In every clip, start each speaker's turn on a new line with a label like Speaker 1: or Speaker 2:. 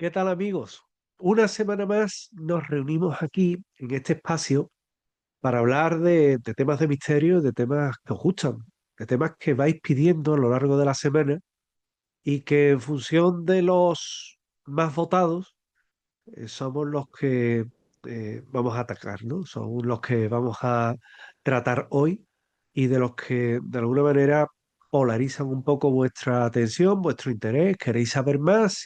Speaker 1: ¿Qué tal, amigos? Una semana más nos reunimos aquí en este espacio para hablar de temas de misterio, de temas que os gustan, de temas que vais pidiendo a lo largo de la semana y que en función de los más votados somos los que vamos a atacar, ¿no? Son los que vamos a tratar hoy y de los que de alguna manera polarizan un poco vuestra atención, vuestro interés, queréis saber más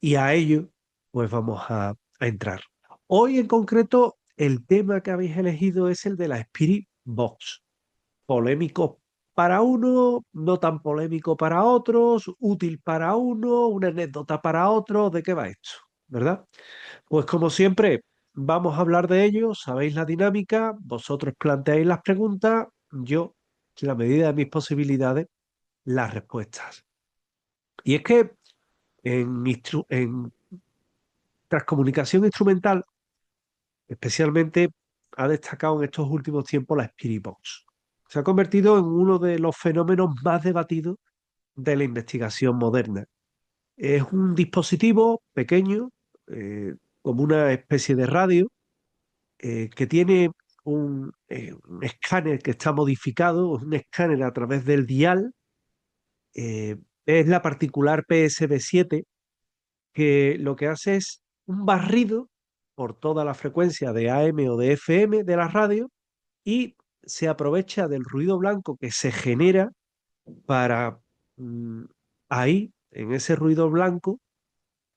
Speaker 1: y a ello, pues vamos a entrar. Hoy en concreto, el tema que habéis elegido es el de la Spirit Box. Polémico para uno, no tan polémico para otros, útil para uno, una anécdota para otro. ¿De qué va esto? ¿Verdad? Pues como siempre, vamos a hablar de ello. Sabéis la dinámica, vosotros planteáis las preguntas, yo, en la medida de mis posibilidades, las respuestas. Y es que en transcomunicación instrumental, especialmente ha destacado en estos últimos tiempos la Spirit Box. Se ha convertido en uno de los fenómenos más debatidos de la investigación moderna. Es un dispositivo pequeño, eh, como una especie de radio, que tiene un escáner que está modificado, un escáner a través del dial. Es la particular PSB7 que lo que hace es un barrido por toda la frecuencia de AM o de FM de la radio y se aprovecha del ruido blanco que se genera para mm, ahí, en ese ruido blanco,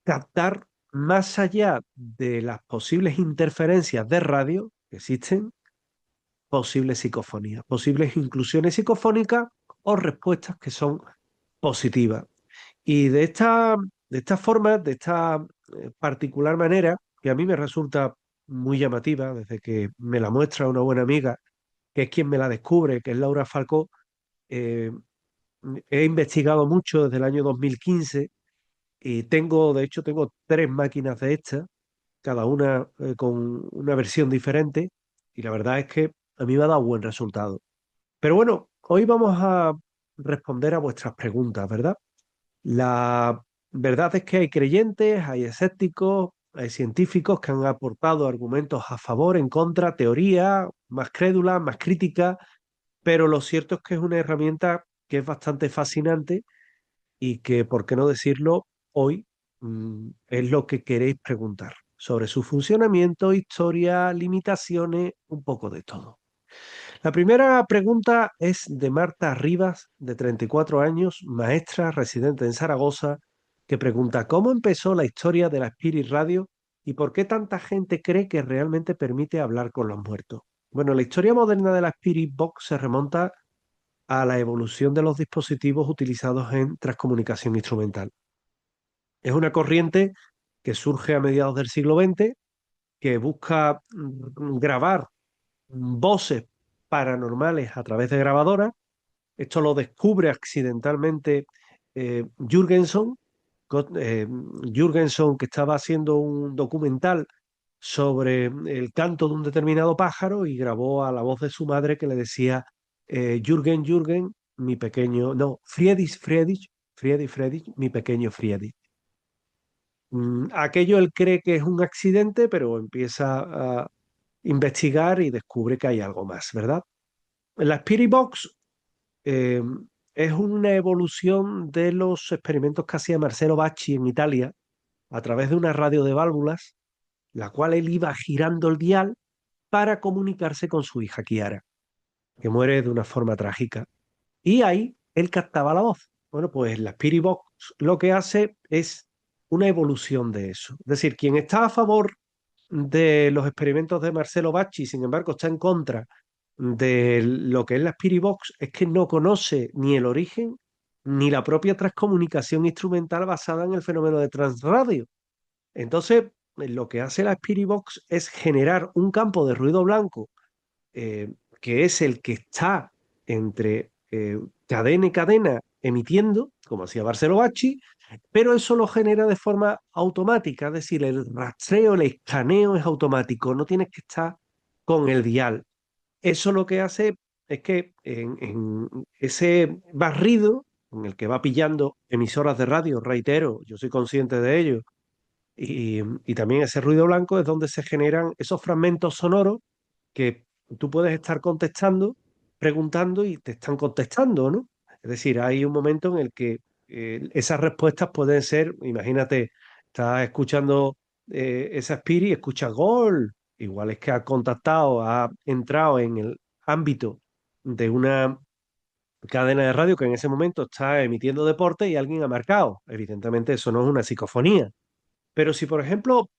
Speaker 1: captar más allá de las posibles interferencias de radio que existen, posibles psicofonías, posibles inclusiones psicofónicas o respuestas que son positivas. Y de esta forma, de esta particular manera, que a mí me resulta muy llamativa, desde que me la muestra una buena amiga, que es quien me la descubre, que es Laura Falcó, eh, he investigado mucho desde el año 2015 y de hecho, tengo tres máquinas de estas, cada una con una versión diferente, y la verdad es que a mí me ha dado buen resultado. Pero bueno, hoy vamos a responder a vuestras preguntas, ¿verdad? La verdad es que hay creyentes, hay escépticos, hay científicos que han aportado argumentos a favor, en contra, teoría más crédula, más crítica, pero lo cierto es que es una herramienta que es bastante fascinante y que, por qué no decirlo, hoy es lo que queréis preguntar sobre su funcionamiento, historia, limitaciones, un poco de todo. La primera pregunta es de Marta Rivas, de 34 años, maestra residente en Zaragoza, que pregunta ¿cómo empezó la historia de la Spirit Radio y por qué tanta gente cree que realmente permite hablar con los muertos? Bueno, la historia moderna de la Spirit Box se remonta a la evolución de los dispositivos utilizados en transcomunicación instrumental. Es una corriente que surge a mediados del siglo XX, que busca grabar voces paranormales a través de grabadoras. Esto lo descubre accidentalmente Jürgenson, Jürgenson, que estaba haciendo un documental sobre el canto de un determinado pájaro y grabó a la voz de su madre que le decía, Jürgen, Jürgen, mi pequeño, no, Friedrich, Friedrich, Friedrich, Friedrich, mi pequeño Friedrich. Aquello él cree que es un accidente, pero empieza a investigar y descubre que hay algo más, ¿verdad? La Spirit Box eh, es una evolución de los experimentos que hacía Marcelo Bacci en Italia a través de una radio de válvulas, la cual él iba girando el dial para comunicarse con su hija Chiara, que muere de una forma trágica. Y ahí él captaba la voz. Bueno, pues la Spirit Box lo que hace es una evolución de eso. Es decir, quien está a favor de los experimentos de Marcelo Bacci, sin embargo, está en contra de lo que es la Spirit Box, es que no conoce ni el origen ni la propia transcomunicación instrumental basada en el fenómeno de transradio. Entonces, lo que hace la Spirit Box es generar un campo de ruido blanco, que es el que está entre cadena y cadena emitiendo, como hacía Marcelo Bacci, pero eso lo genera de forma automática, es decir, el rastreo, el escaneo es automático, no tienes que estar con el dial. Eso lo que hace es que en ese barrido en el que va pillando emisoras de radio, reitero, yo soy consciente de ello, Y también ese ruido blanco es donde se generan esos fragmentos sonoros que tú puedes estar contestando, preguntando y te están contestando, ¿no? Es decir, hay un momento en el que esas respuestas pueden ser, imagínate, estás escuchando esa Spiri y escuchas gol. Igual es que ha contactado, ha entrado en el ámbito de una cadena de radio que en ese momento está emitiendo deporte y alguien ha marcado. Evidentemente eso no es una psicofonía. Pero si, por ejemplo,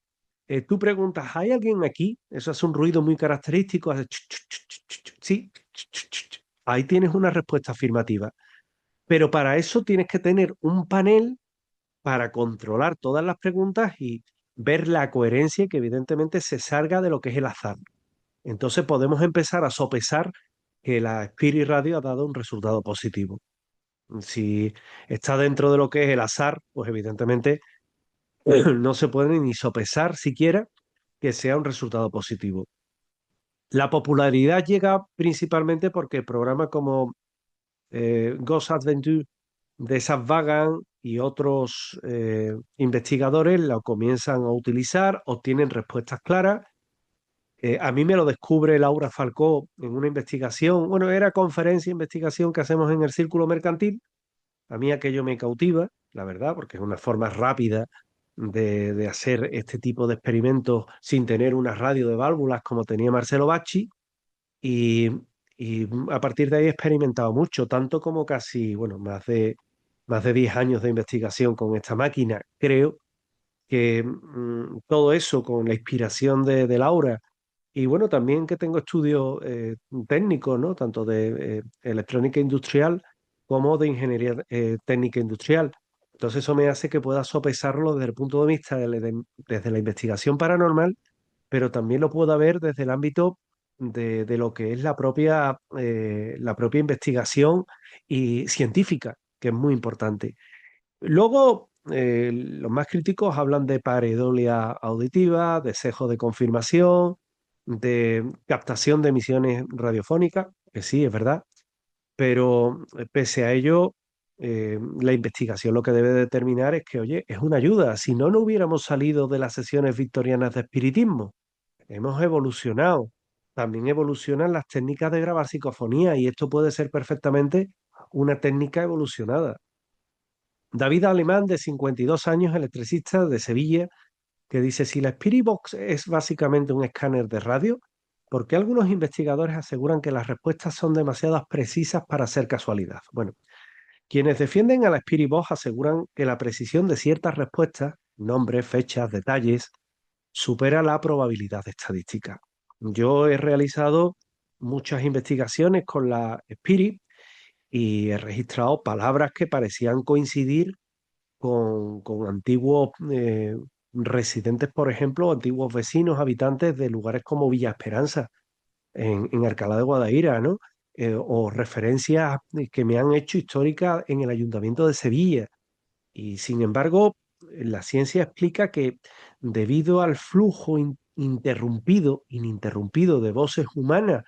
Speaker 1: tú preguntas, ¿hay alguien aquí? Eso hace un ruido muy característico, hace sí, ahí tienes una respuesta afirmativa. Pero para eso tienes que tener un panel para controlar todas las preguntas y ver la coherencia que evidentemente se salga de lo que es el azar. Entonces podemos empezar a sopesar que la Spirit Radio ha dado un resultado positivo. Si está dentro de lo que es el azar, pues evidentemente no se puede ni sopesar siquiera que sea un resultado positivo. La popularidad llega principalmente porque programas como Ghost Adventure de Seth Vagan y otros investigadores la comienzan a utilizar, obtienen respuestas claras. A mí me lo descubre Laura Falcó en una investigación, bueno, era conferencia e investigación que hacemos en el Círculo Mercantil. A mí aquello me cautiva, la verdad, porque es una forma rápida de hacer este tipo de experimentos sin tener una radio de válvulas como tenía Marcelo Bacci. Y, y a partir de ahí he experimentado mucho, tanto como casi, bueno, más de 10 años de investigación con esta máquina. Creo que todo eso con la inspiración de Laura y bueno, también que tengo estudios técnicos, ¿no? Tanto de electrónica industrial como de ingeniería técnica industrial. Entonces eso me hace que pueda sopesarlo desde el punto de vista desde la investigación paranormal, pero también lo puedo ver desde el ámbito de lo que es la propia investigación y científica, que es muy importante. Luego, los más críticos hablan de pareidolia auditiva, de sesgo de confirmación, de captación de emisiones radiofónicas, que sí, es verdad, pero pese a ello, la investigación lo que debe determinar es que, oye, es una ayuda. Si no, no hubiéramos salido de las sesiones victorianas de espiritismo. Hemos evolucionado. También evolucionan las técnicas de grabar psicofonía y esto puede ser perfectamente una técnica evolucionada. David Alemán, de 52 años, electricista de Sevilla, que dice, si la Spirit Box es básicamente un escáner de radio, ¿por qué algunos investigadores aseguran que las respuestas son demasiado precisas para ser casualidad? Bueno, quienes defienden a la Spirit Box aseguran que la precisión de ciertas respuestas, nombres, fechas, detalles, supera la probabilidad estadística. Yo he realizado muchas investigaciones con la Spirit y he registrado palabras que parecían coincidir con antiguos residentes, por ejemplo, antiguos vecinos, habitantes de lugares como Villa Esperanza, en Alcalá de Guadaira, ¿no? O referencias que me han hecho históricas en el Ayuntamiento de Sevilla. Y sin embargo, la ciencia explica que debido al flujo ininterrumpido de voces humanas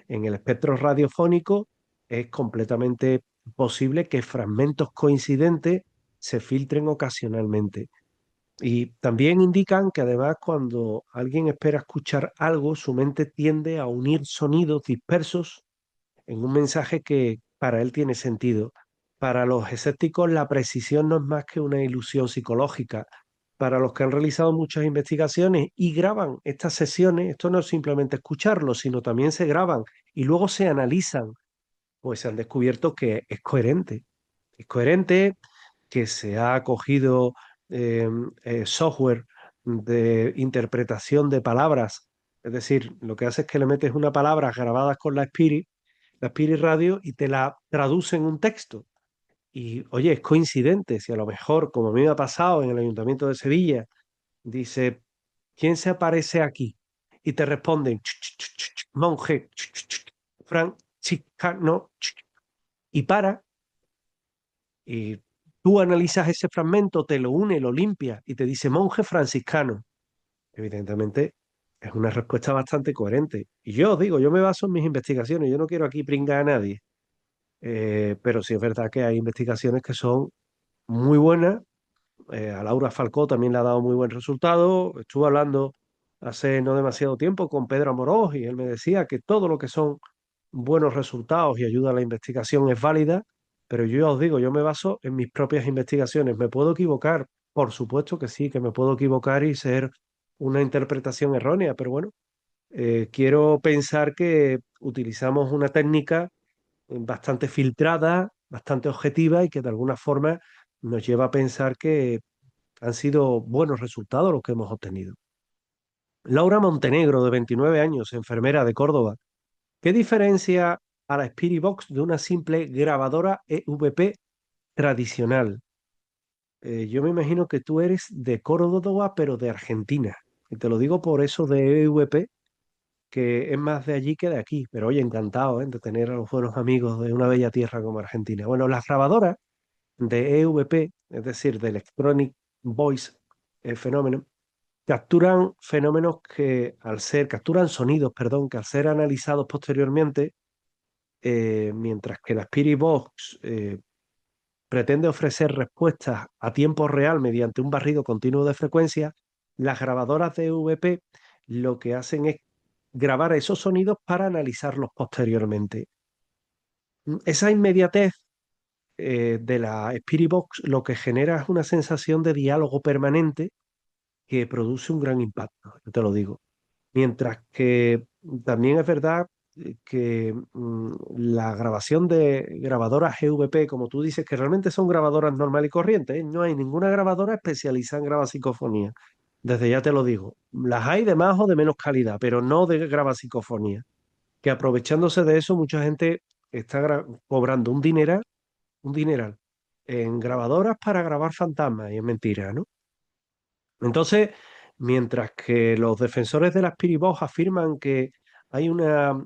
Speaker 1: en el espectro radiofónico, es completamente posible que fragmentos coincidentes se filtren ocasionalmente. Y también indican que además cuando alguien espera escuchar algo, su mente tiende a unir sonidos dispersos en un mensaje que para él tiene sentido. Para los escépticos, la precisión no es más que una ilusión psicológica. Para los que han realizado muchas investigaciones y graban estas sesiones, esto no es simplemente escucharlo, sino también se graban y luego se analizan, pues se han descubierto que es coherente. Es coherente, que se ha cogido eh, software de interpretación de palabras. Es decir, lo que hace es que le metes una palabra grabadas con la Spirit Radio, y te la traduce en un texto. Y oye, es coincidente, si a lo mejor, como a mí me ha pasado en el Ayuntamiento de Sevilla, dice, ¿quién se aparece aquí? Y te responden, monje, franciscano, y para, y tú analizas ese fragmento, te lo une, lo limpia y te dice monje franciscano. Evidentemente es una respuesta bastante coherente. Y yo digo, yo me baso en mis investigaciones, yo no quiero aquí pringar a nadie. Pero sí es verdad que hay investigaciones que son muy buenas a Laura Falcó también le ha dado muy buen resultado. Estuve hablando hace no demasiado tiempo con Pedro Amorós y él me decía que todo lo que son buenos resultados y ayuda a la investigación es válida, pero yo ya os digo, yo me baso en mis propias investigaciones. ¿Me puedo equivocar? Por supuesto que sí, que me puedo equivocar y ser una interpretación errónea, pero bueno, quiero pensar que utilizamos una técnica bastante filtrada, bastante objetiva y que de alguna forma nos lleva a pensar que han sido buenos resultados los que hemos obtenido. Laura Montenegro, de 29 años, enfermera de Córdoba. ¿Qué diferencia a la Spirit Box de una simple grabadora EVP tradicional? Yo me imagino que tú eres de Córdoba, pero de Argentina. Y te lo digo por eso de EVP, que es más de allí que de aquí. Pero oye, encantado, de tener a los buenos amigos de una bella tierra como Argentina. Bueno, las grabadoras de EVP, es decir, de Electronic Voice Phenomenon, capturan sonidos, perdón, que al ser analizados posteriormente, mientras que la Spirit Box pretende ofrecer respuestas a tiempo real mediante un barrido continuo de frecuencia, las grabadoras de EVP lo que hacen es grabar esos sonidos para analizarlos posteriormente. Esa inmediatez de la Spirit Box lo que genera es una sensación de diálogo permanente que produce un gran impacto, yo te lo digo. Mientras que también es verdad que la grabación de grabadoras EVP, como tú dices, que realmente son grabadoras normal y corrientes, ¿eh? No hay ninguna grabadora especializada en grabar psicofonía. Desde ya te lo digo. Las hay de más o de menos calidad, pero no de grabar psicofonía. Que aprovechándose de eso, mucha gente está cobrando un dineral en grabadoras para grabar fantasmas, y es mentira, ¿no? Entonces, mientras que los defensores de las Spirit-Box afirman que hay una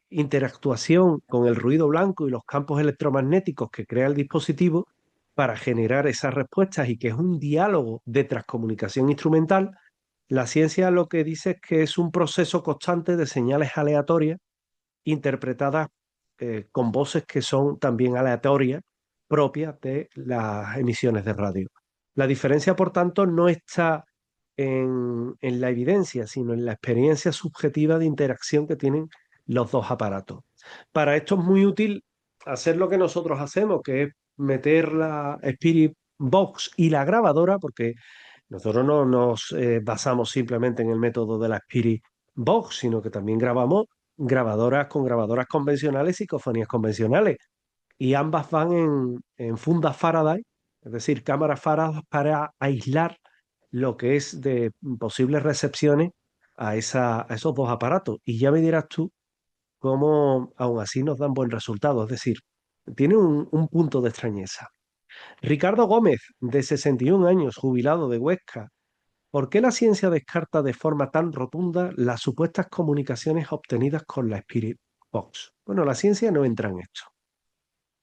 Speaker 1: interactuación con el ruido blanco y los campos electromagnéticos que crea el dispositivo para generar esas respuestas y que es un diálogo de transcomunicación instrumental, la ciencia lo que dice es que es un proceso constante de señales aleatorias interpretadas con voces que son también aleatorias, propias de las emisiones de radio. La diferencia, por tanto, no está en la evidencia, sino en la experiencia subjetiva de interacción que tienen los dos aparatos. Para esto es muy útil hacer lo que nosotros hacemos, que es meter la Spirit Box y la grabadora, porque nosotros no nos basamos simplemente en el método de la Spirit Box, sino que también grabamos grabadoras con grabadoras convencionales y psicofonías convencionales. Y ambas van en fundas Faraday, es decir, cámaras Faraday para aislar lo que es de posibles recepciones a esos dos aparatos. Y ya me dirás tú cómo aún así nos dan buen resultado. Es decir, tiene un punto de extrañeza. Ricardo Gómez, de 61 años, jubilado de Huesca. ¿Por qué la ciencia descarta de forma tan rotunda las supuestas comunicaciones obtenidas con la Spirit Box? Bueno, la ciencia no entra en esto.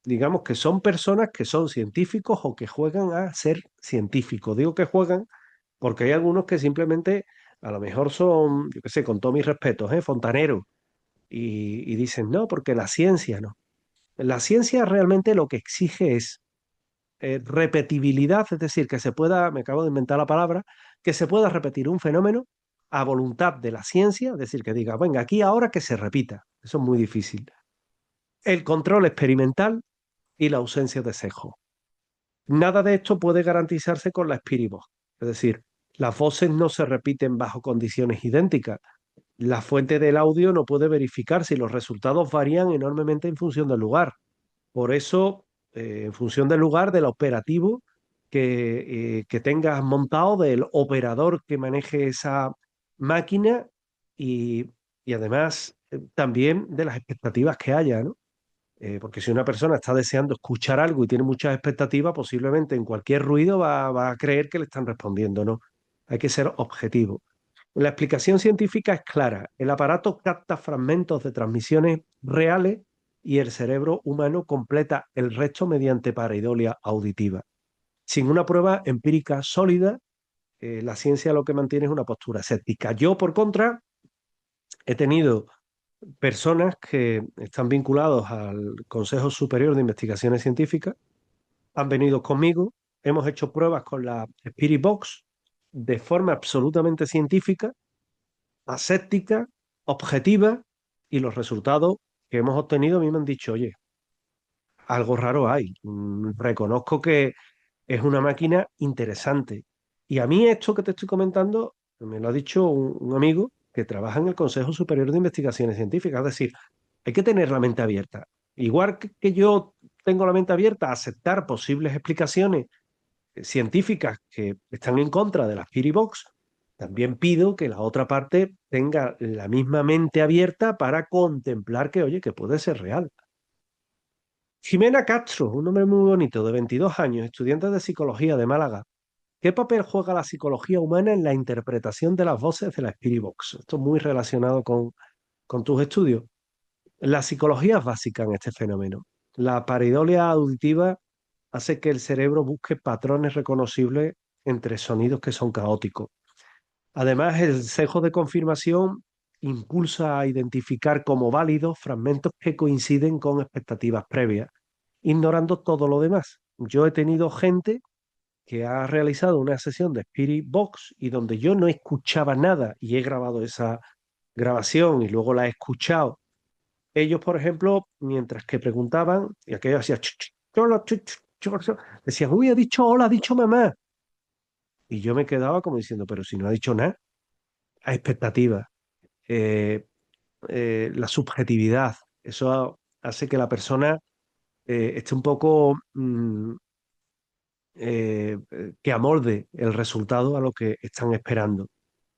Speaker 1: Digamos que son personas que son científicos o que juegan a ser científicos. Digo que juegan porque hay algunos que simplemente a lo mejor son, yo qué sé, con todos mis respetos, fontaneros, y dicen, no, porque la ciencia no. La ciencia realmente lo que exige es repetibilidad, es decir, que se pueda, me acabo de inventar la palabra, que se pueda repetir un fenómeno a voluntad de la ciencia, es decir, que diga, venga, aquí ahora que se repita. Eso es muy difícil. El control experimental y la ausencia de sesgo. Nada de esto puede garantizarse con la Spirit Box. Es decir, las voces no se repiten bajo condiciones idénticas. La fuente del audio no puede verificarse y los resultados varían enormemente en función del lugar. Por eso, en función del lugar, del operativo que tengas montado, del operador que maneje esa máquina y, y además también de las expectativas que haya, ¿no? Porque si una persona está deseando escuchar algo y tiene muchas expectativas, posiblemente en cualquier ruido va a creer que le están respondiendo, ¿no? Hay que ser objetivo. La explicación científica es clara. El aparato capta fragmentos de transmisiones reales y el cerebro humano completa el resto mediante pareidolia auditiva. Sin una prueba empírica sólida, la ciencia lo que mantiene es una postura escéptica. Yo, por contra, he tenido personas que están vinculados al Consejo Superior de Investigaciones Científicas, han venido conmigo hemos hecho pruebas con la Spirit Box de forma absolutamente científica, aséptica, objetiva, y los resultados que hemos obtenido a mí me han dicho, oye, algo raro hay. Reconozco que es una máquina interesante. Y a mí esto que te estoy comentando me lo ha dicho un amigo que trabaja en el Consejo Superior de Investigaciones Científicas. Es decir, hay que tener la mente abierta. Igual que yo tengo la mente abierta a aceptar posibles explicaciones científicas que están en contra de la Spirit Box, también pido que la otra parte tenga la misma mente abierta para contemplar que, oye, que puede ser real. Jimena Castro, un nombre muy bonito, de 22 años, estudiante de psicología de Málaga. ¿Qué papel juega la psicología humana en la interpretación de las voces de la Spirit Box? Esto es muy relacionado con tus estudios. La psicología es básica en este fenómeno. La pareidolia auditiva hace que el cerebro busque patrones reconocibles entre sonidos que son caóticos. Además, el sesgo de confirmación impulsa a identificar como válidos fragmentos que coinciden con expectativas previas, ignorando todo lo demás. Yo he tenido gente que ha realizado una sesión de Spirit Box y donde yo no escuchaba nada y he grabado esa grabación y luego la he escuchado. Ellos, por ejemplo, mientras que preguntaban, y aquello hacía, chola, decían, uy, ha dicho hola, ha dicho mamá. Y yo me quedaba como diciendo, pero si no ha dicho nada, a expectativa, eh, la subjetividad, eso hace que la persona esté un poco que amolde el resultado a lo que están esperando.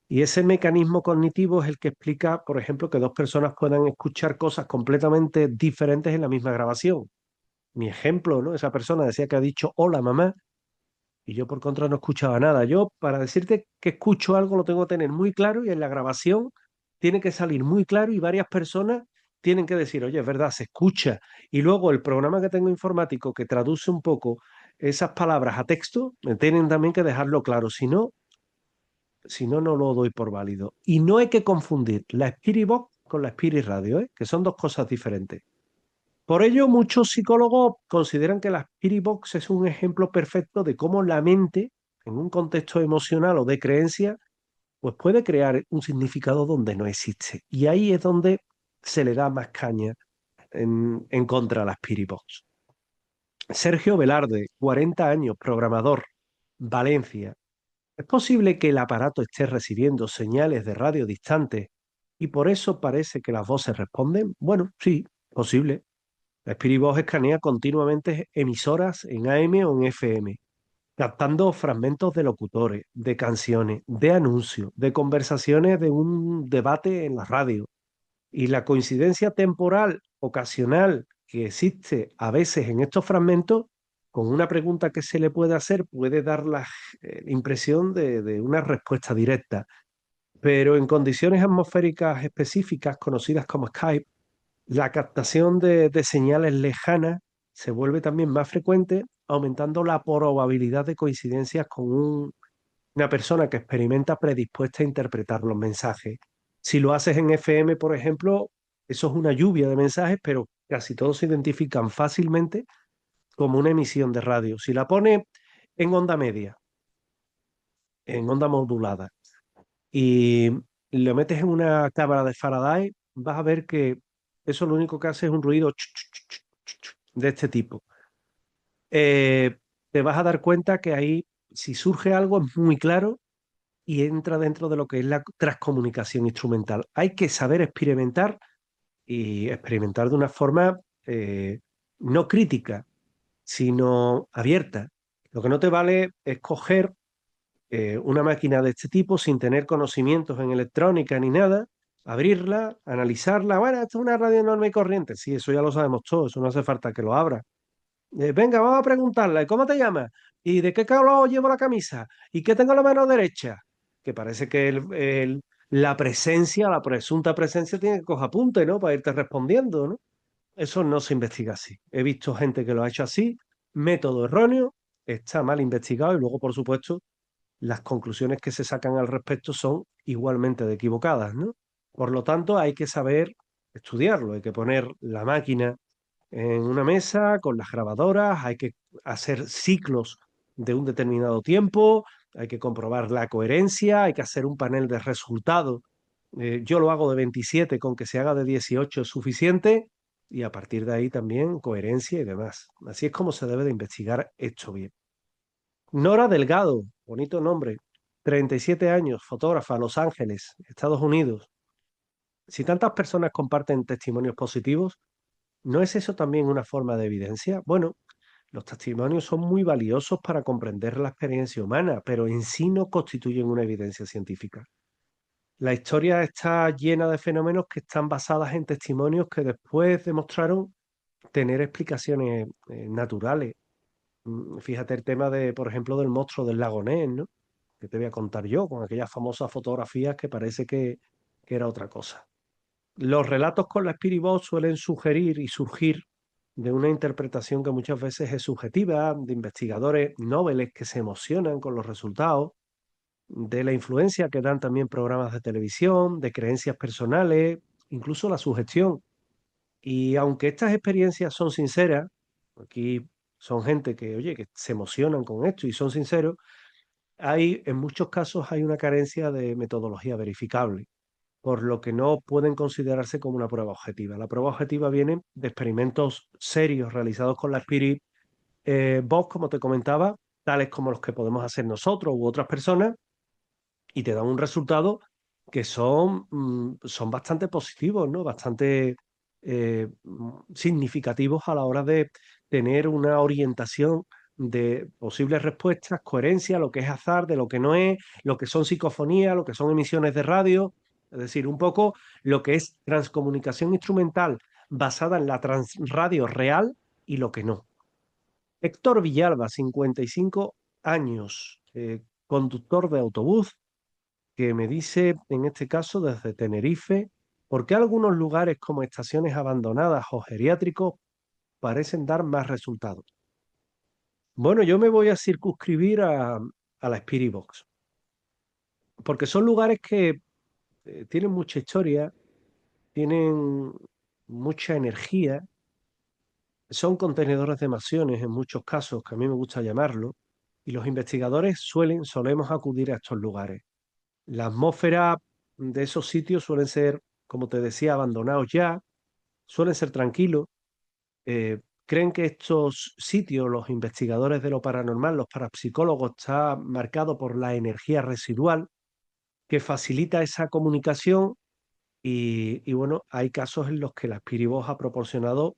Speaker 1: Y ese mecanismo cognitivo es el que explica, por ejemplo, que dos personas puedan escuchar cosas completamente diferentes en la misma grabación. Mi ejemplo, ¿no? Esa persona decía que ha dicho hola mamá y yo por contra no escuchaba nada. Yo para decirte que escucho algo lo tengo que tener muy claro y en la grabación tiene que salir muy claro y varias personas tienen que decir, oye, es verdad, se escucha. Y luego el programa que tengo informático que traduce un poco esas palabras a texto, me tienen también que dejarlo claro. Si no, no lo doy por válido. Y no hay que confundir la Spirit Box con la Spirit Radio, ¿eh? Que son dos cosas diferentes. Por ello, muchos psicólogos consideran que la Spirit Box es un ejemplo perfecto de cómo la mente, en un contexto emocional o de creencia, pues puede crear un significado donde no existe. Y ahí es donde se le da más caña en contra de la Spirit Box. Sergio Velarde, 40 años, programador, Valencia. ¿Es posible que el aparato esté recibiendo señales de radio distantes y por eso parece que las voces responden? Bueno, sí, posible. La Spirit Box escanea continuamente emisoras en AM o en FM, captando fragmentos de locutores, de canciones, de anuncios, de conversaciones de un debate en la radio. Y la coincidencia temporal ocasional que existe a veces en estos fragmentos, con una pregunta que se le puede hacer, puede dar la impresión de una respuesta directa. Pero en condiciones atmosféricas específicas, conocidas como Skype, la captación de señales lejanas se vuelve también más frecuente, aumentando la probabilidad de coincidencias con una persona que experimenta predispuesta a interpretar los mensajes. Si lo haces en FM, por ejemplo, eso es una lluvia de mensajes, pero casi todos se identifican fácilmente como una emisión de radio. Si la pones en onda media, en onda modulada, y lo metes en una cámara de Faraday, vas a ver que eso lo único que hace es un ruido de este tipo. Eh, Te vas a dar cuenta que ahí, si surge algo, es muy claro y entra dentro de lo que es la transcomunicación instrumental. Hay que saber experimentar y experimentar de una forma no crítica, sino abierta. Lo que no te vale es coger una máquina de este tipo sin tener conocimientos en electrónica ni nada, abrirla, analizarla. Bueno, esto es una radio normal y corriente. Sí, eso ya lo sabemos todos, eso no hace falta que lo abra. Venga, vamos a preguntarle, ¿cómo te llamas? ¿Y de qué color llevo la camisa? ¿Y qué tengo en la mano derecha? Que parece que la presencia, la presunta presencia tiene que coger apunte, ¿no? Para irte respondiendo, ¿no? Eso no se investiga así. He visto gente que lo ha hecho así, método erróneo, está mal investigado y luego, por supuesto, las conclusiones que se sacan al respecto son igualmente de equivocadas, ¿no? Por lo tanto, hay que saber estudiarlo, hay que poner la máquina en una mesa con las grabadoras, hay que hacer ciclos de un determinado tiempo, hay que comprobar la coherencia, hay que hacer un panel de resultados. Yo lo hago de 27, con que se haga de 18 es suficiente, y a partir de ahí también coherencia y demás. Así es como se debe de investigar esto bien. Nora Delgado, bonito nombre, 37 años, fotógrafa, Los Ángeles, Estados Unidos. Si tantas personas comparten testimonios positivos, ¿no es eso también una forma de evidencia? Bueno, los testimonios son muy valiosos para comprender la experiencia humana, pero en sí no constituyen una evidencia científica. La historia está llena de fenómenos que están basadas en testimonios que después demostraron tener explicaciones naturales. Fíjate el tema de, por ejemplo, del monstruo del lago Ness, ¿no? Que te voy a contar yo, con aquellas famosas fotografías que parece que era otra cosa. Los relatos con la Spirit Box suelen sugerir y surgir de una interpretación que muchas veces es subjetiva, de investigadores noveles que se emocionan con los resultados, de la influencia que dan también programas de televisión, de creencias personales, incluso la sugestión. Y aunque estas experiencias son sinceras, aquí son gente que, oye, que se emocionan con esto y son sinceros, en muchos casos hay una carencia de metodología verificable, por lo que no pueden considerarse como una prueba objetiva. La prueba objetiva viene de experimentos serios realizados con la Spirit Box, como te comentaba, tales como los que podemos hacer nosotros u otras personas, y te dan un resultado que son bastante positivos, ¿no? Bastante significativos a la hora de tener una orientación de posibles respuestas, coherencia, lo que es azar, de lo que no es, lo que son psicofonías, lo que son emisiones de radio, es decir, un poco lo que es transcomunicación instrumental basada en la transradio real y lo que no. Héctor Villalba, 55 años, conductor de autobús, que me dice, en este caso desde Tenerife, por qué algunos lugares como estaciones abandonadas o geriátricos parecen dar más resultados. Bueno, yo me voy a circunscribir a la Spirit Box, porque son lugares que tienen mucha historia, tienen mucha energía, son contenedores de emociones en muchos casos, que a mí me gusta llamarlo, y los investigadores solemos acudir a estos lugares. La atmósfera de esos sitios suelen ser, como te decía, abandonados ya, suelen ser tranquilos. Creen que estos sitios, los investigadores de lo paranormal, los parapsicólogos, está marcado por la energía residual que facilita esa comunicación y bueno, hay casos en los que la Spirit Box ha proporcionado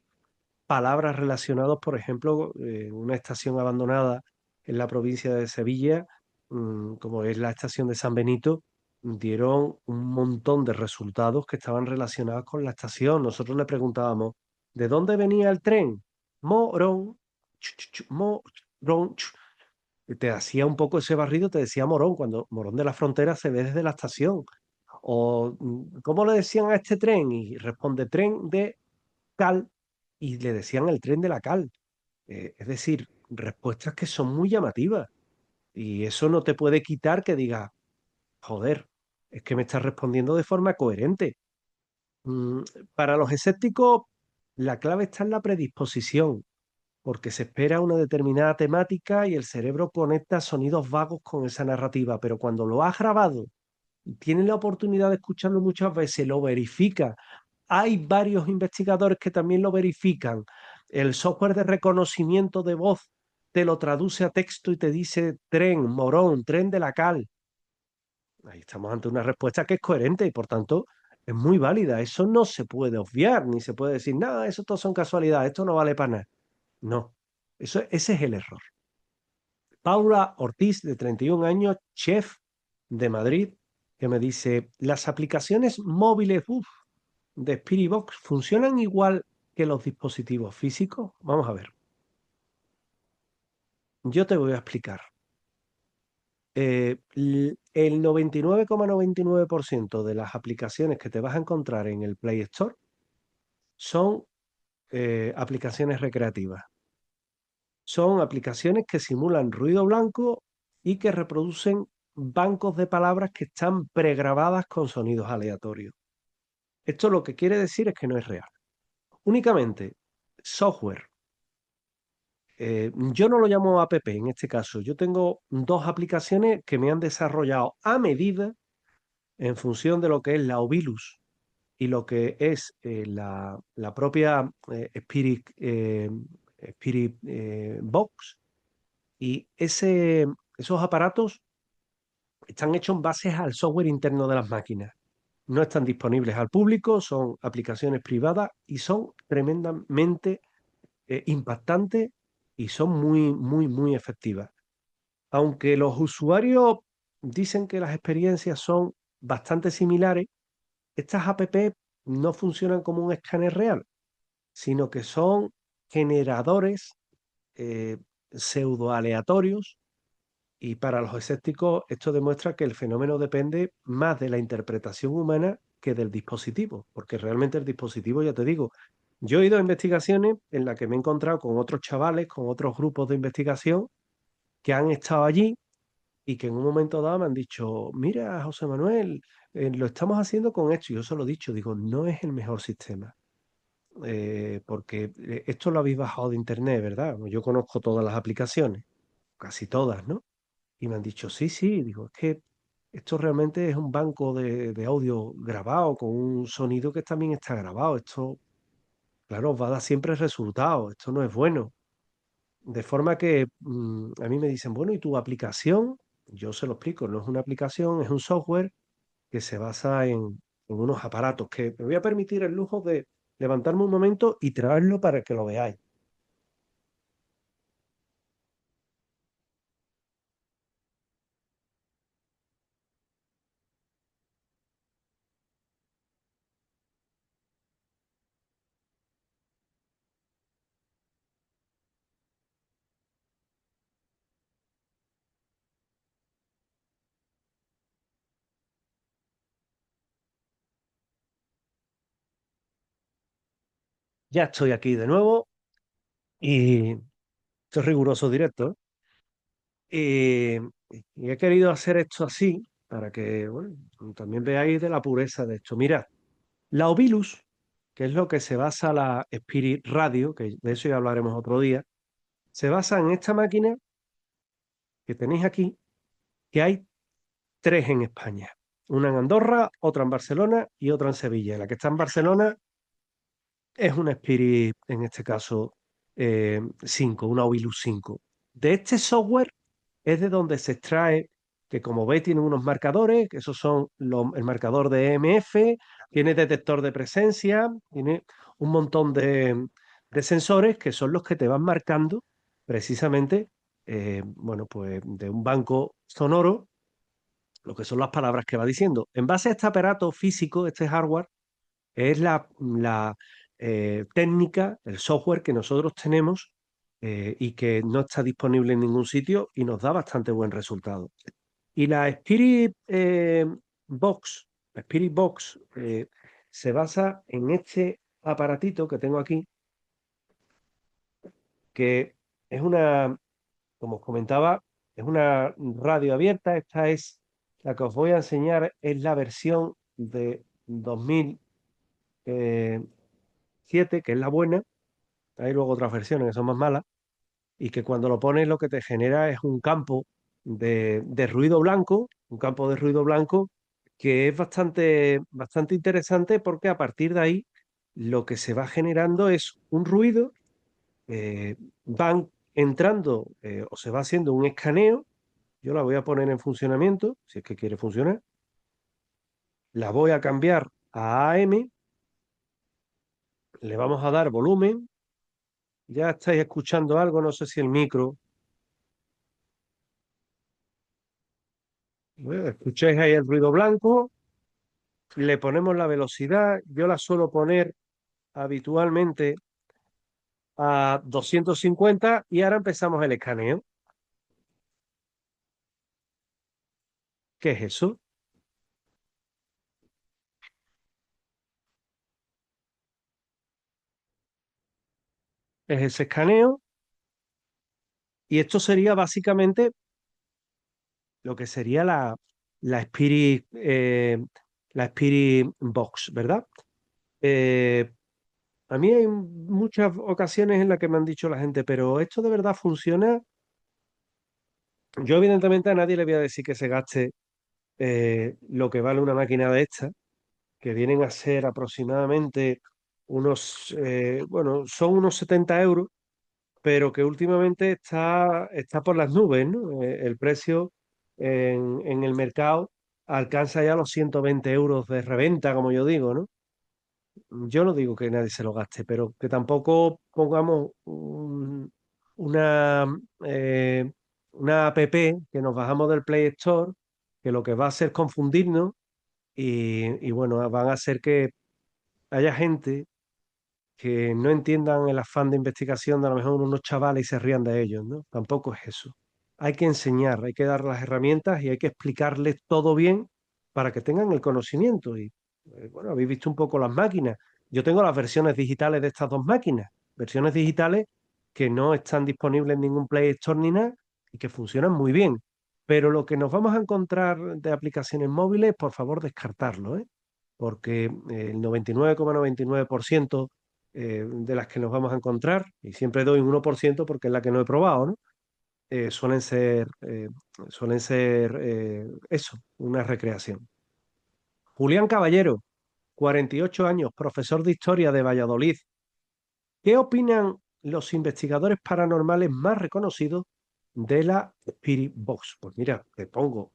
Speaker 1: palabras relacionadas, por ejemplo, en una estación abandonada en la provincia de Sevilla, como es la estación de San Benito, dieron un montón de resultados que estaban relacionados con la estación. Nosotros le preguntábamos, ¿de dónde venía el tren? Morón, Morón. Y te hacía un poco ese barrido, te decía Morón, cuando Morón de la Frontera se ve desde la estación. O, ¿cómo le decían a este tren? Y responde, tren de Cal, y le decían el tren de la Cal. Es decir, respuestas que son muy llamativas. Y eso no te puede quitar que digas, joder, es que me estás respondiendo de forma coherente. Mm, para los escépticos, la clave está en la predisposición, porque se espera una determinada temática y el cerebro conecta sonidos vagos con esa narrativa, pero cuando lo has grabado, tienes la oportunidad de escucharlo muchas veces, lo verifica. Hay varios investigadores que también lo verifican. El software de reconocimiento de voz te lo traduce a texto y te dice tren, Morón, tren de la Cal. Ahí estamos ante una respuesta que es coherente y por tanto es muy válida. Eso no se puede obviar, ni se puede decir, nada, eso todo son casualidades, esto no vale para nada. No, ese es el error. Paula Ortiz, de 31 años, chef de Madrid, que me dice, las aplicaciones móviles de Spirit Box funcionan igual que los dispositivos físicos. Vamos a ver, yo te voy a explicar. El 99,99% de las aplicaciones que te vas a encontrar en el Play Store son aplicaciones recreativas. Son aplicaciones que simulan ruido blanco y que reproducen bancos de palabras que están pregrabadas con sonidos aleatorios. Esto lo que quiere decir es que no es real. Únicamente software yo no lo llamo app en este caso. Yo tengo dos aplicaciones que me han desarrollado a medida en función de lo que es la Ovilus y lo que es la propia Spirit Box. Y esos aparatos están hechos en base al software interno de las máquinas. No están disponibles al público, son aplicaciones privadas y son tremendamente impactantes y son muy, muy, muy efectivas. Aunque los usuarios dicen que las experiencias son bastante similares, estas app no funcionan como un escáner real, sino que son generadores eh, pseudo aleatorios. Y para los escépticos, esto demuestra que el fenómeno depende más de la interpretación humana que del dispositivo, porque realmente el dispositivo, ya te digo, yo he ido a investigaciones en las que me he encontrado con otros chavales, con otros grupos de investigación que han estado allí y que en un momento dado me han dicho, mira, José Manuel, lo estamos haciendo con esto. Y yo se lo he dicho, digo, no es el mejor sistema, porque esto lo habéis bajado de internet, ¿verdad? Yo conozco todas las aplicaciones, casi todas, ¿no? Y me han dicho, sí, sí, digo, es que esto realmente es un banco de audio grabado con un sonido que también está grabado. Esto, claro, os va a dar siempre resultados. Esto no es bueno. De forma que a mí me dicen, bueno, ¿y tu aplicación? Yo se lo explico, no es una aplicación, es un software que se basa en unos aparatos que me voy a permitir el lujo de levantarme un momento y traerlo para que lo veáis. Ya estoy aquí de nuevo y esto es riguroso directo. Y, y he querido hacer esto así para que, bueno, también veáis de la pureza de esto. Mirad, la Ovilus, que es lo que se basa la Spirit Radio, que de eso ya hablaremos otro día, se basa en esta máquina que tenéis aquí, que hay tres en España. Una en Andorra, otra en Barcelona y otra en Sevilla. La que está en Barcelona es una Spirit, en este caso, 5, una Ovilus 5. De este software es de donde se extrae, que como veis tiene unos marcadores, que esos son el marcador de EMF, tiene detector de presencia, tiene un montón de sensores que son los que te van marcando precisamente, bueno, pues de un banco sonoro, lo que son las palabras que va diciendo. En base a este aparato físico, este hardware, es la técnica, el software que nosotros tenemos y que no está disponible en ningún sitio y nos da bastante buen resultado. Y la Spirit Box se basa en este aparatito que tengo aquí, que es una, como os comentaba, es una radio abierta. Esta es la que os voy a enseñar, es la versión de 2007, que es la buena. Hay luego otras versiones que son más malas y que cuando lo pones lo que te genera es un campo de ruido blanco, un campo de ruido blanco que es bastante, bastante interesante porque a partir de ahí lo que se va generando es un ruido, van entrando o se va haciendo un escaneo. Yo la voy a poner en funcionamiento, si es que quiere funcionar. La voy a cambiar a AM, le vamos a dar volumen. Ya estáis escuchando algo, no sé si el micro. Bueno, escucháis ahí el ruido blanco, le ponemos la velocidad, yo la suelo poner habitualmente a 250 y ahora empezamos el escaneo. ¿Qué es eso? Es ese escaneo y esto sería básicamente lo que sería la Spirit, la Spirit Box, ¿verdad? Eh, A mí hay muchas ocasiones en las que me han dicho la gente, pero ¿esto de verdad funciona? Yo evidentemente a nadie le voy a decir que se gaste lo que vale una máquina de esta, que vienen a ser aproximadamente bueno, son unos 70 euros, pero que últimamente está por las nubes, ¿no? El precio en el mercado alcanza ya los 120 euros de reventa, como yo digo, ¿no? Yo no digo que nadie se lo gaste, pero que tampoco pongamos una, eh, una app que nos bajamos del Play Store, que lo que va a hacer es confundirnos y bueno, van a hacer que haya gente que no entiendan el afán de investigación de a lo mejor unos chavales y se rían de ellos, ¿no? Tampoco es eso. Hay que enseñar, hay que dar las herramientas y hay que explicarles todo bien para que tengan el conocimiento. Y bueno, habéis visto un poco las máquinas. Yo tengo las versiones digitales de estas dos máquinas, versiones digitales que no están disponibles en ningún Play Store ni nada y que funcionan muy bien. Pero lo que nos vamos a encontrar de aplicaciones móviles, por favor, descartarlo, ¿eh? Porque el 99,99% de las que nos vamos a encontrar, y siempre doy un 1% porque es la que no he probado, ¿no? Suelen ser, eso, una recreación. Julián Caballero, 48 años, profesor de historia de Valladolid. ¿Qué opinan los investigadores paranormales más reconocidos de la Spirit Box? Pues mira, te pongo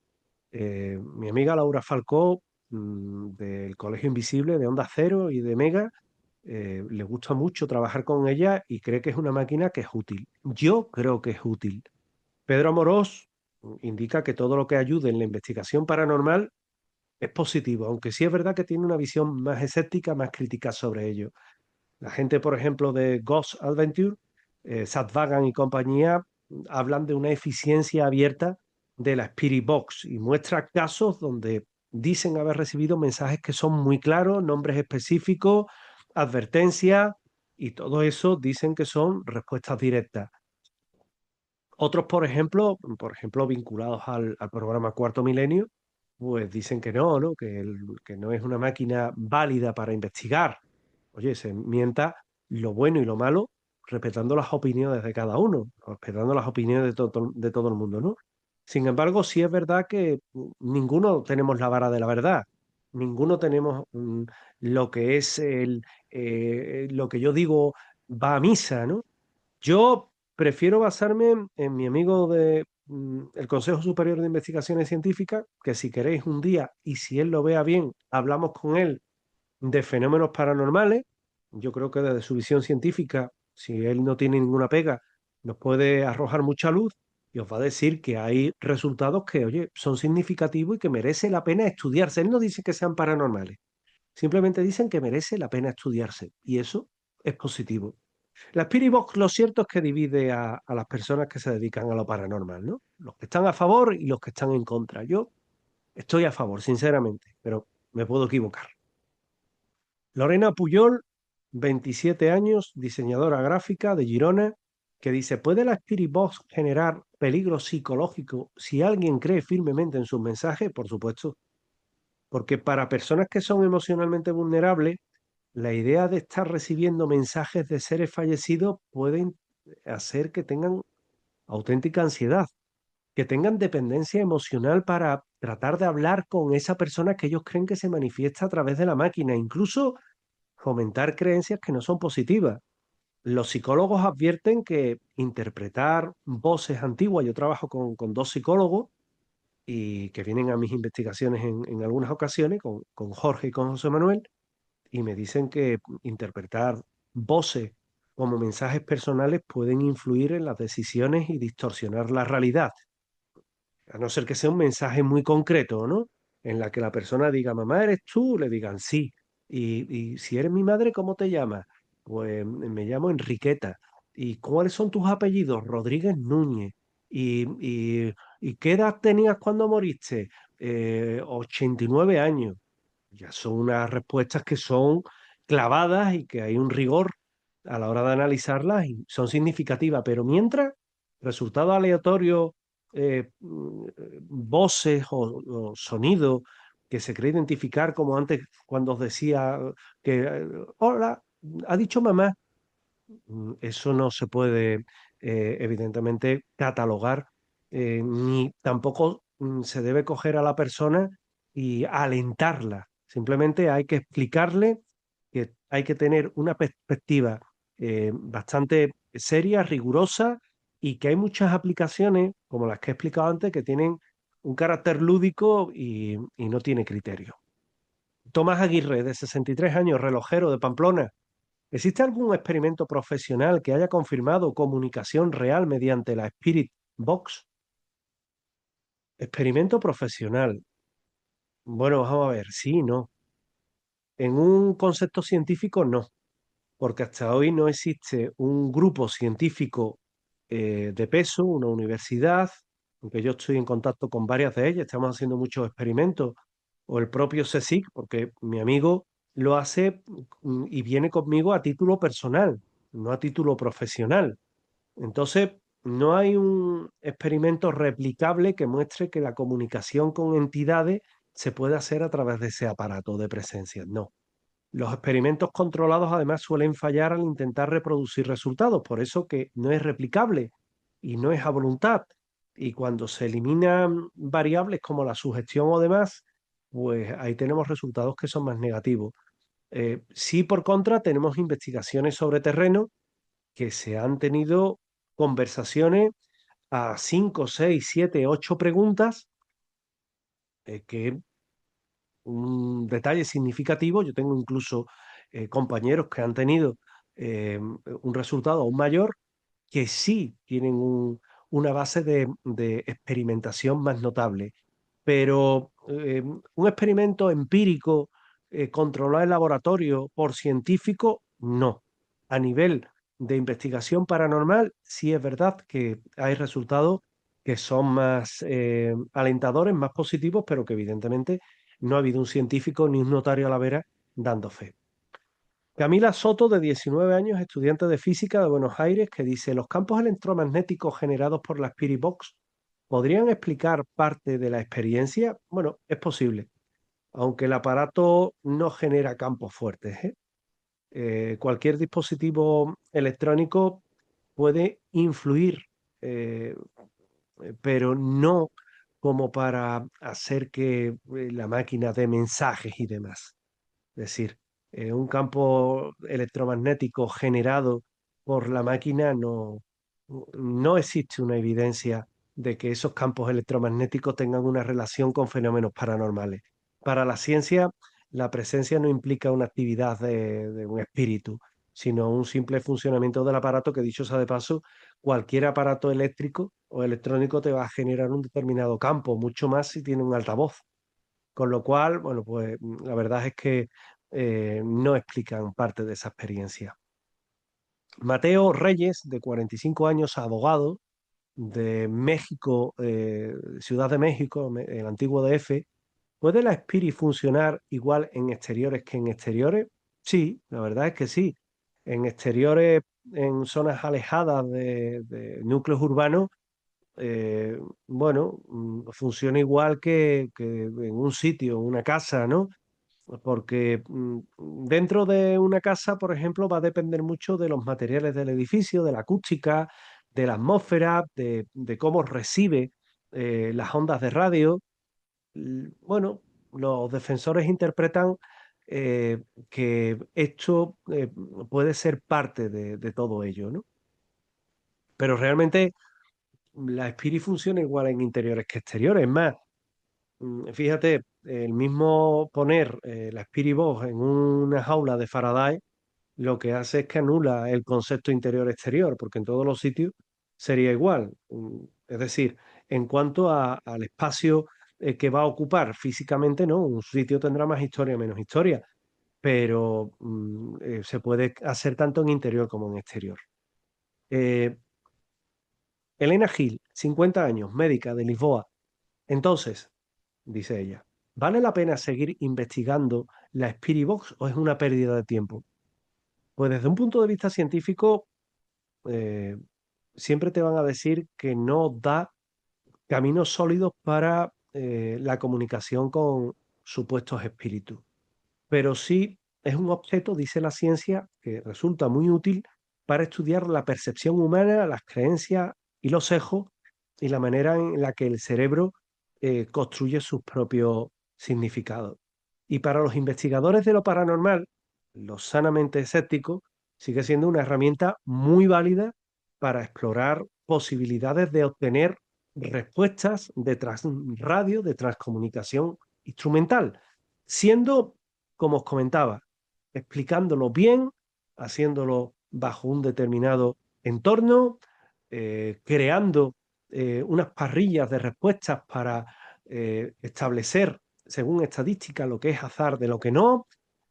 Speaker 1: mi amiga Laura Falcó, del Colegio Invisible, de Onda Cero y de Mega, le gusta mucho trabajar con ella y cree que es una máquina que es útil. Yo creo que es útil. Pedro Amorós indica que todo lo que ayude en la investigación paranormal es positivo, aunque sí es verdad que tiene una visión más escéptica, más crítica sobre ello. La gente, por ejemplo, de Ghost Adventure, Sat Vagan y compañía, hablan de una eficiencia abierta de la Spirit Box y muestra casos donde dicen haber recibido mensajes que son muy claros, nombres específicos, advertencias, y todo eso dicen que son respuestas directas. Otros, por ejemplo, vinculados al programa Cuarto Milenio, pues dicen que no, ¿no? Que no es una máquina válida para investigar. Oye, se mienta lo bueno y lo malo, respetando las opiniones de cada uno, respetando las opiniones de todo el mundo, ¿no? Sin embargo, sí es verdad que ninguno tenemos la vara de la verdad, ninguno tenemos lo que es lo que yo digo va a misa, ¿no? Yo prefiero basarme en mi amigo el Consejo Superior de Investigaciones Científicas, que si queréis un día y si él lo vea bien, hablamos con él de fenómenos paranormales. Yo creo que desde su visión científica, si él no tiene ninguna pega, nos puede arrojar mucha luz y os va a decir que hay resultados que, oye, son significativos y que merece la pena estudiarse. Él no dice que sean paranormales, simplemente dicen que merece la pena estudiarse y eso es positivo. La Spirit Box lo cierto es que divide a las personas que se dedican a lo paranormal, ¿no? Los que están a favor y los que están en contra. Yo estoy a favor, sinceramente, pero me puedo equivocar. Lorena Puyol, 27 años, diseñadora gráfica de Girona, que dice, ¿puede la Spirit Box generar peligro psicológico si alguien cree firmemente en sus mensajes? Por supuesto, porque para personas que son emocionalmente vulnerables, la idea de estar recibiendo mensajes de seres fallecidos puede hacer que tengan auténtica ansiedad, que tengan dependencia emocional para tratar de hablar con esa persona que ellos creen que se manifiesta a través de la máquina, incluso fomentar creencias que no son positivas. Los psicólogos advierten que interpretar voces antiguas, yo trabajo con dos psicólogos y que vienen a mis investigaciones en algunas ocasiones, con Jorge y con José Manuel, y me dicen que interpretar voces como mensajes personales pueden influir en las decisiones y distorsionar la realidad, a no ser que sea un mensaje muy concreto, ¿no? En la que la persona diga, mamá, ¿eres tú? Le digan sí. Y si eres mi madre, ¿cómo te llamas? Pues me llamo Enriqueta. ¿Y cuáles son tus apellidos? Rodríguez Núñez. ¿Y qué edad tenías cuando moriste? 89 años. Ya son unas respuestas que son clavadas y que hay un rigor a la hora de analizarlas y son significativas, pero mientras, resultados aleatorios, voces o sonidos que se cree identificar, como antes cuando os decía que, hola, ha dicho mamá. Eso no se puede, evidentemente, catalogar, ni tampoco se debe coger a la persona y alentarla. Simplemente hay que explicarle que hay que tener una perspectiva bastante seria, rigurosa, y que hay muchas aplicaciones, como las que he explicado antes, que tienen un carácter lúdico y no tiene criterio. Tomás Aguirre, de 63 años, relojero de Pamplona. ¿Existe algún experimento profesional que haya confirmado comunicación real mediante la Spirit Box? Experimento profesional. Bueno, vamos a ver, sí, no. En un concepto científico, no, porque hasta hoy no existe un grupo científico de peso, una universidad, aunque yo estoy en contacto con varias de ellas, estamos haciendo muchos experimentos, o el propio CSIC, porque mi amigo lo hace y viene conmigo a título personal, no a título profesional. Entonces, no hay un experimento replicable que muestre que la comunicación con entidades se puede hacer a través de ese aparato de presencia. No. Los experimentos controlados además suelen fallar al intentar reproducir resultados, por eso que no es replicable y no es a voluntad. Y cuando se eliminan variables como la sugestión o demás, pues ahí tenemos resultados que son más negativos. Sí, por contra, tenemos investigaciones sobre terreno que se han tenido conversaciones a 5, 6, 7, 8 preguntas, que un detalle significativo. Yo tengo incluso compañeros que han tenido un resultado aún mayor, que sí tienen una base de experimentación más notable. Pero un experimento empírico controlado en laboratorio por científico, no. A nivel de investigación paranormal, sí es verdad que hay resultados que son más alentadores, más positivos, pero que evidentemente no ha habido un científico ni un notario a la vera dando fe. Camila Soto, de 19 años, estudiante de física de Buenos Aires, que dice: los campos electromagnéticos generados por la Spirit Box podrían explicar parte de la experiencia. Bueno, es posible, aunque el aparato no genera campos fuertes, ¿eh? Cualquier dispositivo electrónico puede influir, eh, pero no como para hacer que la máquina dé mensajes y demás. Es decir, un campo electromagnético generado por la máquina, no existe una evidencia de que esos campos electromagnéticos tengan una relación con fenómenos paranormales. Para la ciencia, la presencia no implica una actividad de un espíritu, sino un simple funcionamiento del aparato que, dicho sea de paso, cualquier aparato eléctrico o electrónico te va a generar un determinado campo, mucho más si tiene un altavoz. Con lo cual, bueno, pues la verdad es que no explican parte de esa experiencia. Mateo Reyes, de 45 años, abogado de México, Ciudad de México, el antiguo DF. ¿Puede la Spirit funcionar igual en exteriores que en exteriores? Sí, la verdad es que sí. En exteriores, en zonas alejadas de núcleos urbanos, bueno, funciona igual que en un sitio, una casa, ¿no? Porque dentro de una casa, por ejemplo, va a depender mucho de los materiales del edificio, de la acústica, de la atmósfera, de cómo recibe las ondas de radio. Bueno, los defensores interpretan que esto puede ser parte de todo ello, ¿no? Pero realmente la Spirit funciona igual en interiores que exteriores. Es más, fíjate, el mismo poner la Spirit Box en una jaula de Faraday lo que hace es que anula el concepto interior-exterior, porque en todos los sitios sería igual. Es decir, en cuanto al espacio que va a ocupar físicamente, no, un sitio tendrá más historia, menos historia, pero se puede hacer tanto en interior como en exterior. Eh, Elena Gil, 50 años, médica de Lisboa. Entonces, dice ella, ¿vale la pena seguir investigando la Spirit Box o es una pérdida de tiempo? Pues desde un punto de vista científico, eh, siempre te van a decir que no da caminos sólidos para la comunicación con supuestos espíritus. Pero sí es un objeto, dice la ciencia, que resulta muy útil para estudiar la percepción humana, las creencias y los sesgos y la manera en la que el cerebro construye sus propios significados. Y para los investigadores de lo paranormal, los sanamente escépticos, sigue siendo una herramienta muy válida para explorar posibilidades de obtener respuestas de radio, de transcomunicación instrumental, siendo, como os comentaba, explicándolo bien, haciéndolo bajo un determinado entorno, creando unas parrillas de respuestas para establecer, según estadística, lo que es azar de lo que no,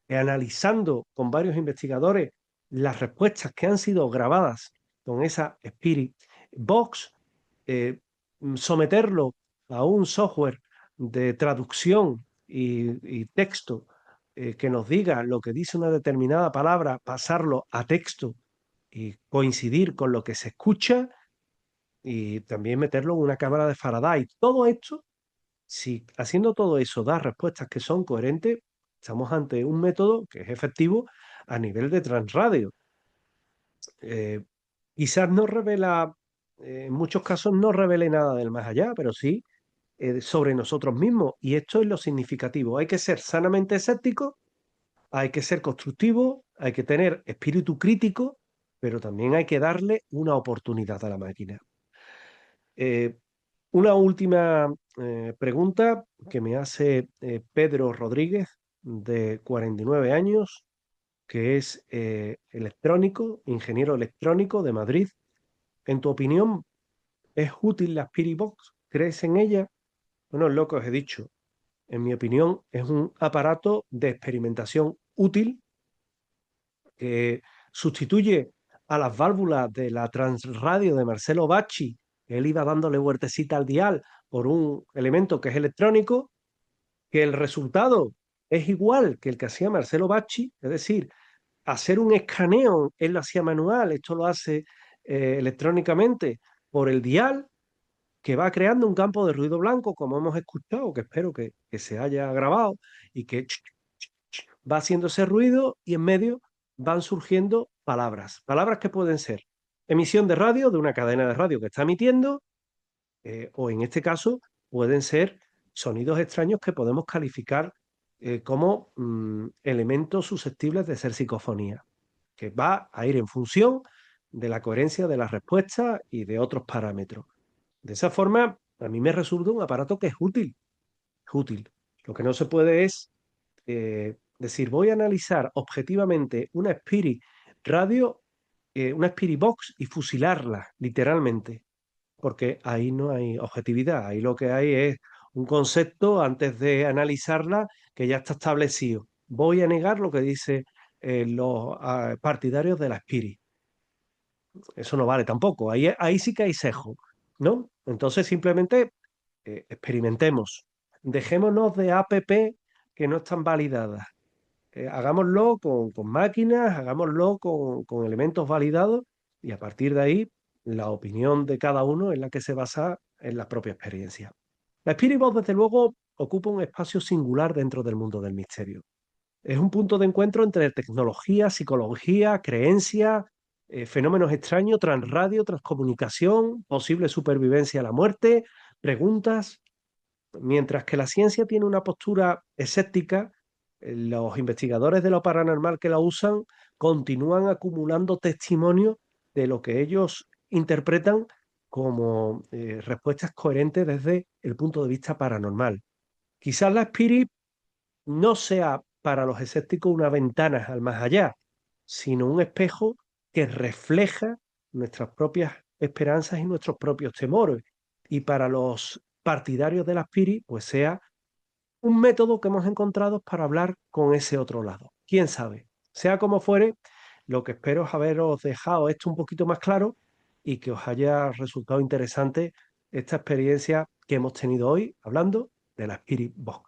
Speaker 1: analizando con varios investigadores las respuestas que han sido grabadas con esa Spirit Box, eh, someterlo a un software de traducción y texto que nos diga lo que dice una determinada palabra, pasarlo a texto y coincidir con lo que se escucha y también meterlo en una cámara de Faraday. Todo esto, si haciendo todo eso da respuestas que son coherentes, estamos ante un método que es efectivo a nivel de transradio. Eh, Quizás no revela, en muchos casos no revele nada del más allá, pero sí sobre nosotros mismos. Y esto es lo significativo. Hay que ser sanamente escéptico, hay que ser constructivo, hay que tener espíritu crítico, pero también hay que darle una oportunidad a la máquina. Eh, una última pregunta que me hace Pedro Rodríguez, de 49 años, que es electrónico, ingeniero electrónico de Madrid. En tu opinión, ¿es útil la Spirit Box? ¿Crees en ella? Bueno, es lo que os he dicho. En mi opinión, es un aparato de experimentación útil que sustituye a las válvulas de la transradio de Marcelo Bacci, que él iba dándole vueltecita al dial por un elemento que es electrónico, que el resultado es igual que el que hacía Marcelo Bacci, es decir, hacer un escaneo, él lo hacía manual, esto lo hace electrónicamente por el dial, que va creando un campo de ruido blanco, como hemos escuchado, que espero que se haya grabado, y que va haciendo ese ruido y en medio van surgiendo palabras. Palabras que pueden ser emisión de radio de una cadena de radio que está emitiendo, o en este caso pueden ser sonidos extraños que podemos calificar como elementos susceptibles de ser psicofonía, que va a ir en función de la coherencia de la respuesta y de otros parámetros. De esa forma, a mí me resulta un aparato que es útil, es útil. Lo que no se puede es decir, voy a analizar objetivamente una Spirit Radio, una Spirit Box y fusilarla, literalmente, porque ahí no hay objetividad, ahí lo que hay es un concepto antes de analizarla que ya está establecido. Voy a negar lo que dicen los partidarios de la Spirit. Eso no vale tampoco, ahí sí que hay sesgo, ¿no? Entonces simplemente experimentemos, dejémonos de APP que no están validadas. Hagámoslo con máquinas, hagámoslo con elementos validados y a partir de ahí la opinión de cada uno es la que se basa en la propia experiencia. La Spirit Box, desde luego, ocupa un espacio singular dentro del mundo del misterio. Es un punto de encuentro entre tecnología, psicología, creencia, fenómenos extraños, transradio, transcomunicación, posible supervivencia a la muerte, preguntas. Mientras que la ciencia tiene una postura escéptica, los investigadores de lo paranormal que la usan continúan acumulando testimonios de lo que ellos interpretan como respuestas coherentes desde el punto de vista paranormal. Quizás la Spirit no sea para los escépticos una ventana al más allá, sino un espejo que refleja nuestras propias esperanzas y nuestros propios temores. Y para los partidarios de la Spirit, pues sea un método que hemos encontrado para hablar con ese otro lado. ¿Quién sabe? Sea como fuere, lo que espero es haberos dejado esto un poquito más claro y que os haya resultado interesante esta experiencia que hemos tenido hoy hablando de la Spirit Box.